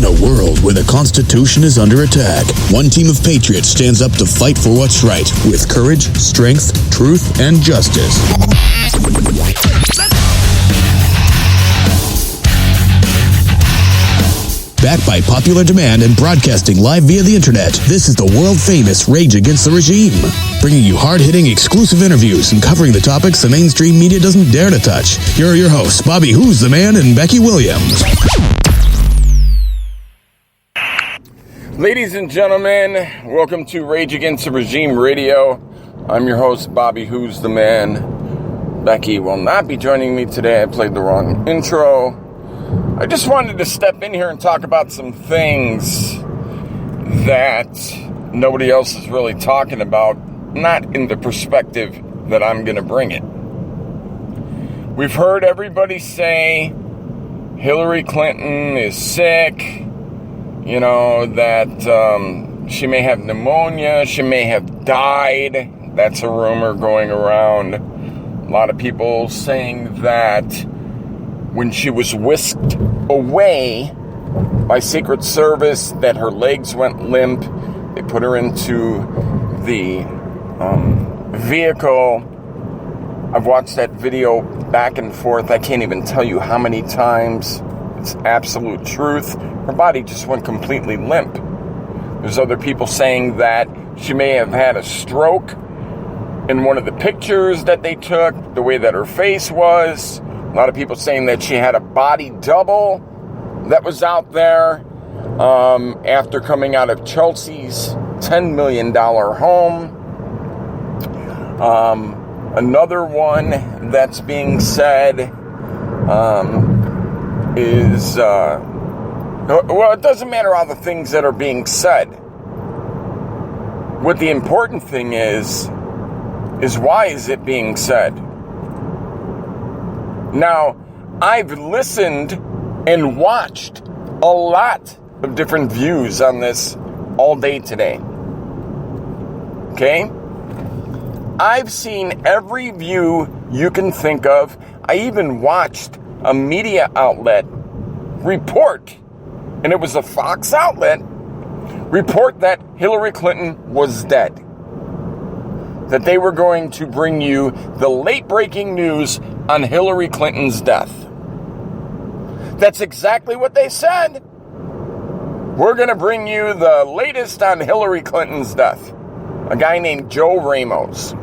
In a world where the Constitution is under attack, one team of patriots stands up to fight for what's right with courage, strength, truth, and justice. Backed by popular demand and broadcasting live via the internet, this is the world-famous Rage Against the Regime, bringing you hard-hitting exclusive interviews and covering the topics the mainstream media doesn't dare to touch. Here are your hosts, Bobby Who's the Man and Becky Williams. Ladies and gentlemen, welcome to Rage Against the Regime Radio. I'm your host, Bobby Who's the Man. Becky will not be joining me today. I played the wrong intro. I just wanted to step in here and talk about some things that nobody else is really talking about, not in the perspective that I'm going to bring it. We've heard everybody say Hillary Clinton is sick, you know, that she may have pneumonia, she may have died. That's a rumor going around. A lot of people saying that when she was whisked away by Secret Service, that her legs went limp. They put her into the vehicle. I've watched that video back and forth. I can't even tell you how many times. It's absolute truth. Her body just went completely limp. There's other people saying that she may have had a stroke in one of the pictures that they took, the way that her face was. A lot of people saying that she had a body double that was out there after coming out of Chelsea's $10 million home. Another one that's being said is, well, it doesn't matter all the things that are being said. What the important thing is why is it being said? Now, I've listened and watched a lot of different views on this all day today. Okay? I've seen every view you can think of. I even watched a media outlet report, and it was a Fox outlet, report that Hillary Clinton was dead. That they were going to bring you the late-breaking news on Hillary Clinton's death. That's exactly what they said. We're going to bring you the latest on Hillary Clinton's death. A guy named Joe Ramos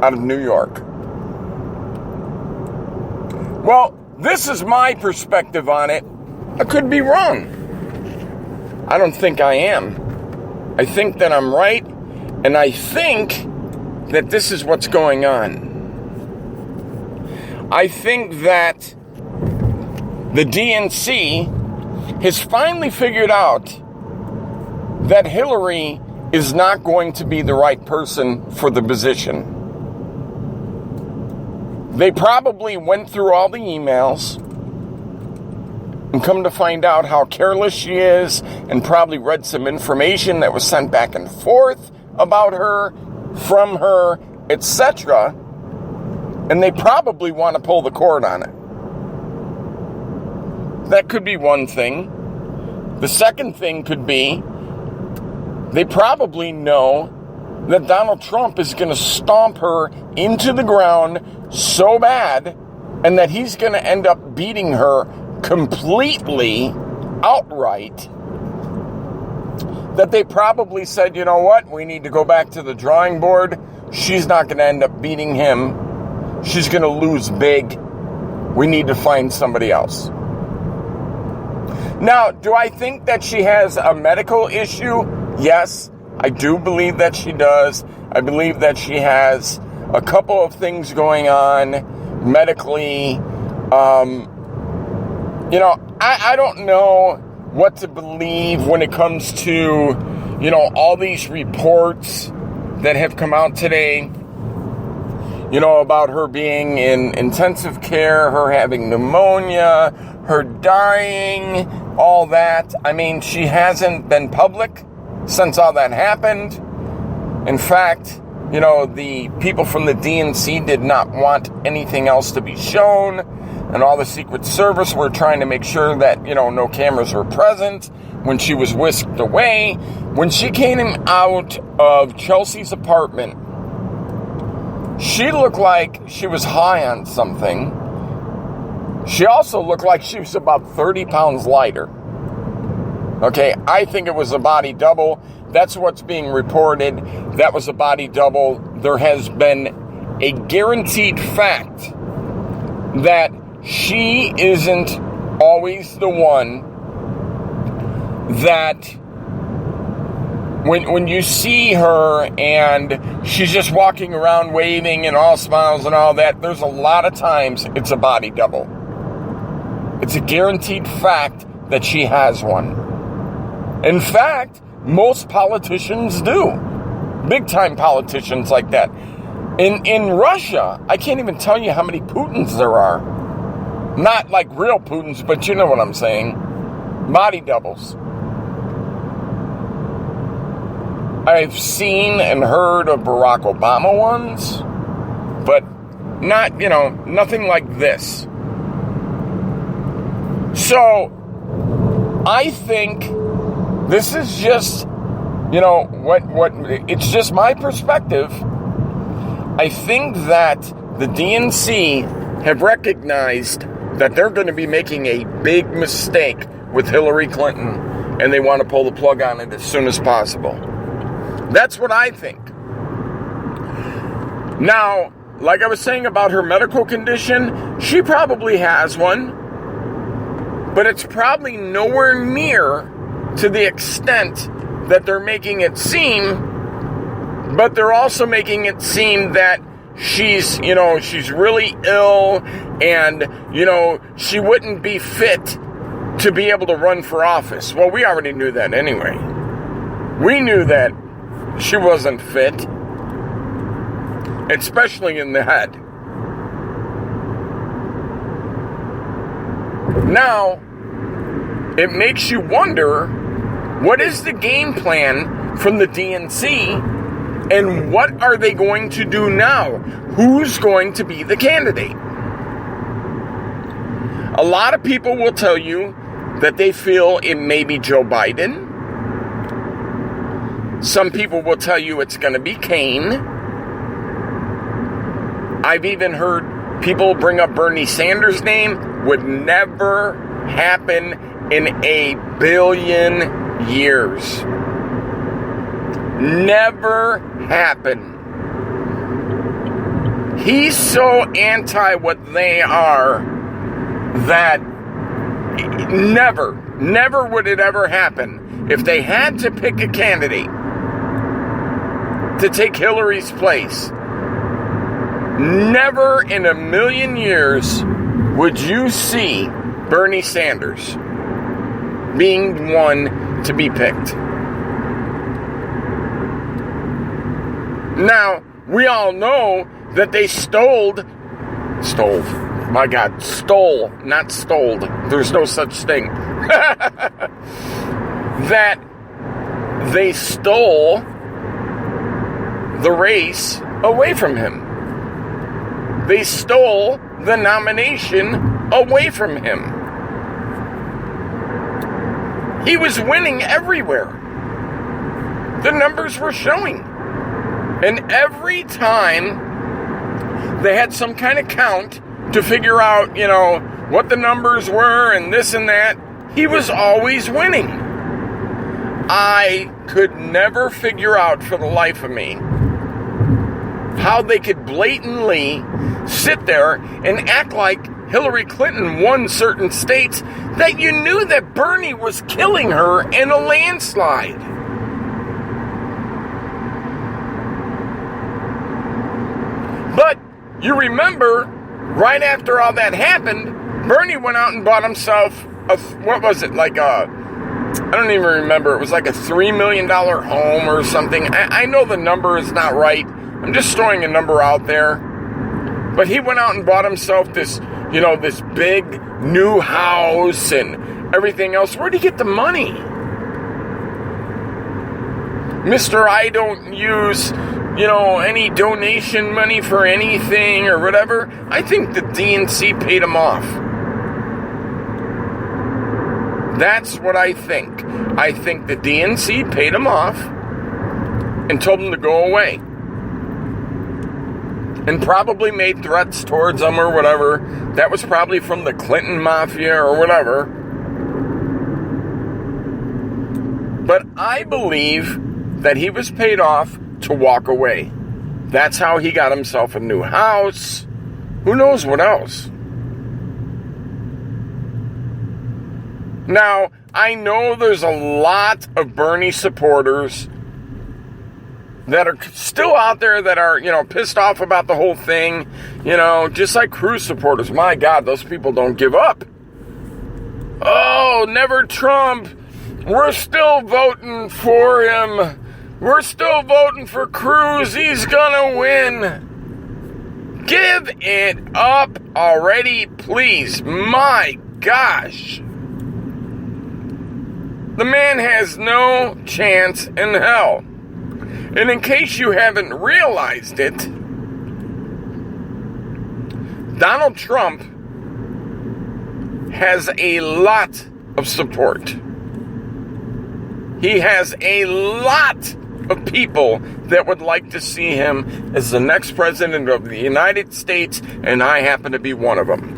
out of New York. Well, this is my perspective on it. I could be wrong. I don't think I am. I think that I'm right, and I think that this is what's going on. I think that the DNC has finally figured out that Hillary is not going to be the right person for the position. They probably went through all the emails and come to find out how careless she is, and probably read some information that was sent back and forth about her, from her, etc., and they probably want to pull the cord on it. That could be one thing. The second thing could be they probably know that Donald Trump is going to stomp her into the ground so bad, and that he's going to end up beating her completely outright, that they probably said, you know what, we need to go back to the drawing board. She's not going to end up beating him. She's going to lose big. We need to find somebody else. Now, do I think that she has a medical issue? Yes, I do believe that she does. I believe that she has a couple of things going on medically. I don't know what to believe when it comes to, all these reports that have come out today, about her being in intensive care, her having pneumonia, her dying, all that. I mean, she hasn't been public since all that happened. In fact, the people from the DNC did not want anything else to be shown, and all the Secret Service were trying to make sure that, no cameras were present when she was whisked away. When she came out of Chelsea's apartment, she looked like she was high on something. She also looked like she was about 30 pounds lighter. Okay, I think it was a body double. That's what's being reported. That was a body double. There has been a guaranteed fact that she isn't always the one that when you see her and she's just walking around waving and all smiles and all that, there's a lot of times it's a body double. It's a guaranteed fact that she has one. In fact, most politicians do. Big-time politicians like that. In Russia, I can't even tell you how many Putins there are. Not like real Putins, but you know what I'm saying. Body doubles. I've seen and heard of Barack Obama ones, but not, nothing like this. So, I think this is just, it's just my perspective. I think that the DNC have recognized that they're going to be making a big mistake with Hillary Clinton, and they want to pull the plug on it as soon as possible. That's what I think. Now, like I was saying about her medical condition, she probably has one, but it's probably nowhere near to the extent that they're making it seem, but they're also making it seem that she's really ill and, she wouldn't be fit to be able to run for office. Well, we already knew that anyway. We knew that she wasn't fit, especially in the head. Now, it makes you wonder, what is the game plan from the DNC, and what are they going to do now? Who's going to be the candidate? A lot of people will tell you that they feel it may be Joe Biden. Some people will tell you it's going to be Kaine. I've even heard people bring up Bernie Sanders' name. Would never happen in a billion years. Never happen. He's so anti what they are that never would it ever happen. If they had to pick a candidate to take Hillary's place, never in a million years would you see Bernie Sanders being one to be picked. Now, we all know that they stole, not stole. There's no such thing. That they stole the race away from him. They stole the nomination away from him. He was winning everywhere. The numbers were showing. And every time they had some kind of count to figure out, what the numbers were and this and that, he was always winning. I could never figure out for the life of me how they could blatantly sit there and act like Hillary Clinton won certain states that you knew that Bernie was killing her in a landslide. But you remember, right after all that happened, Bernie went out and bought himself I don't even remember, it was like a $3 million home or something. I know the number is not right. I'm just throwing a number out there. But he went out and bought himself this, this big new house and everything else. Where'd he get the money? Mr. I don't use, any donation money for anything or whatever. I think the DNC paid him off. That's what I think. I think the DNC paid him off and told him to go away. And probably made threats towards him or whatever. That was probably from the Clinton Mafia or whatever. But I believe that he was paid off to walk away. That's how he got himself a new house. Who knows what else? Now, I know there's a lot of Bernie supporters that are still out there that are, pissed off about the whole thing. Just like Cruz supporters. My God, those people don't give up. Oh, never Trump. We're still voting for him. We're still voting for Cruz. He's gonna win. Give it up already, please. My gosh. The man has no chance in hell. And in case you haven't realized it, Donald Trump has a lot of support. He has a lot of people that would like to see him as the next president of the United States, and I happen to be one of them.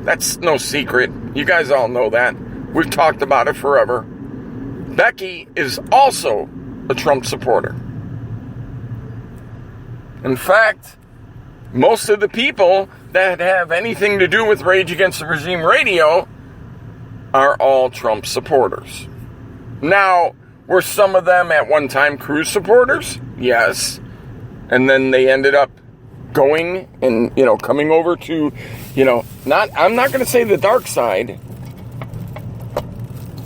That's no secret. You guys all know that. We've talked about it forever. Becky is also a Trump supporter. In fact, most of the people that have anything to do with Rage Against the Regime Radio are all Trump supporters. Now, were some of them at one time Cruz supporters? Yes. And then they ended up going and, coming over to, I'm not going to say the dark side,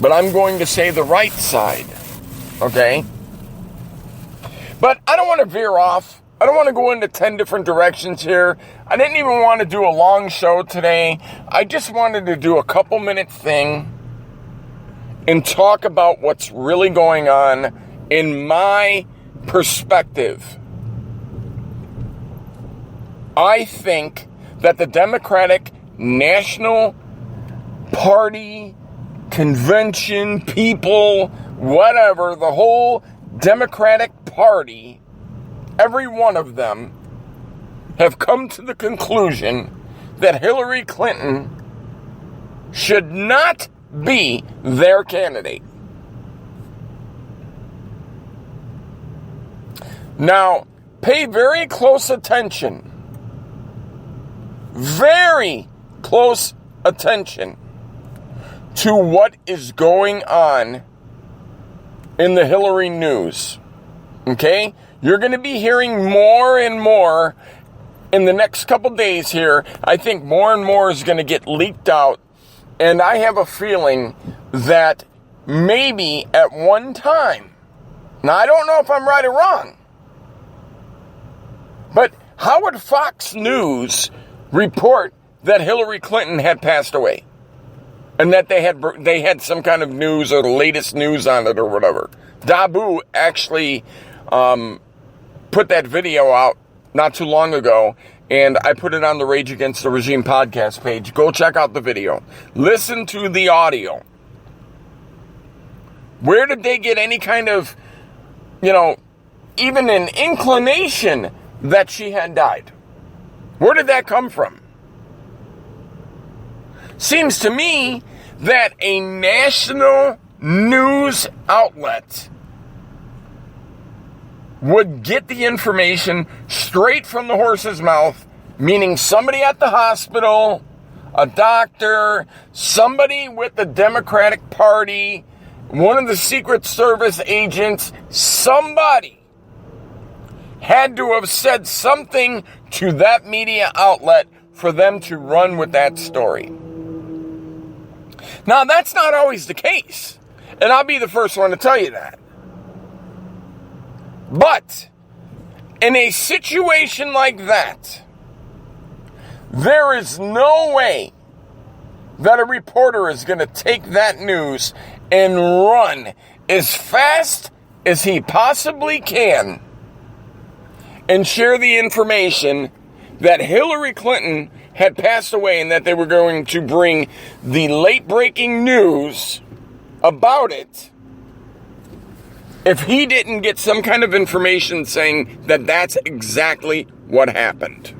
but I'm going to say the right side. Okay? But I don't want to veer off. I don't want to go into 10 different directions here. I didn't even want to do a long show today. I just wanted to do a couple-minute thing and talk about what's really going on in my perspective. I think that the Democratic National Party, convention, people, whatever, the whole Democratic Party, every one of them have come to the conclusion that Hillary Clinton should not be their candidate. Now, pay very close attention. Very close attention to what is going on in the Hillary news. Okay? You're going to be hearing more and more in the next couple days here. I think more and more is going to get leaked out. And I have a feeling that maybe at one time, now I don't know if I'm right or wrong, but how would Fox News report that Hillary Clinton had passed away? And that they had some kind of news or the latest news on it or whatever. Dabu actually put that video out not too long ago, and I put it on the Rage Against the Regime podcast page. Go check out the video. Listen to the audio. Where did they get any kind of, even an inclination that she had died? Where did that come from? Seems to me that a national news outlet would get the information straight from the horse's mouth, meaning somebody at the hospital, a doctor, somebody with the Democratic Party, one of the Secret Service agents, somebody had to have said something to that media outlet for them to run with that story. Now, that's not always the case, and I'll be the first one to tell you that. But in a situation like that, there is no way that a reporter is going to take that news and run as fast as he possibly can and share the information that Hillary Clinton had passed away and that they were going to bring the late breaking news about it, if he didn't get some kind of information saying that that's exactly what happened.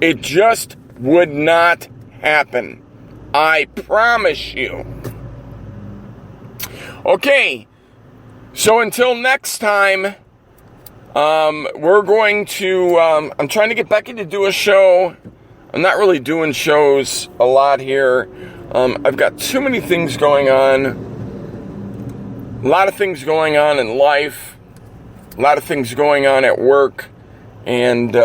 It just would not happen. I promise you. Okay, so until next time, we're going to, I'm trying to get Becky to do a show. I'm not really doing shows a lot here. I've got too many things going on. A lot of things going on in life. A lot of things going on at work. And,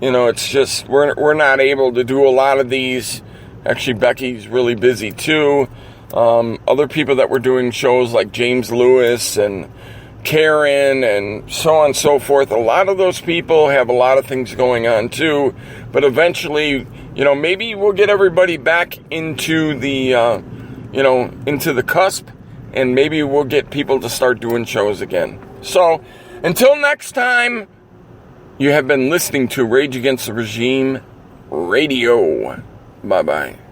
it's just, we're not able to do a lot of these. Actually, Becky's really busy too. Other people that were doing shows like James Lewis and Karen and so on and so forth. A lot of those people have a lot of things going on too. But eventually, maybe we'll get everybody back into the, into the cusp. And maybe we'll get people to start doing shows again. So, until next time, you have been listening to Rage Against the Regime Radio. Bye-bye.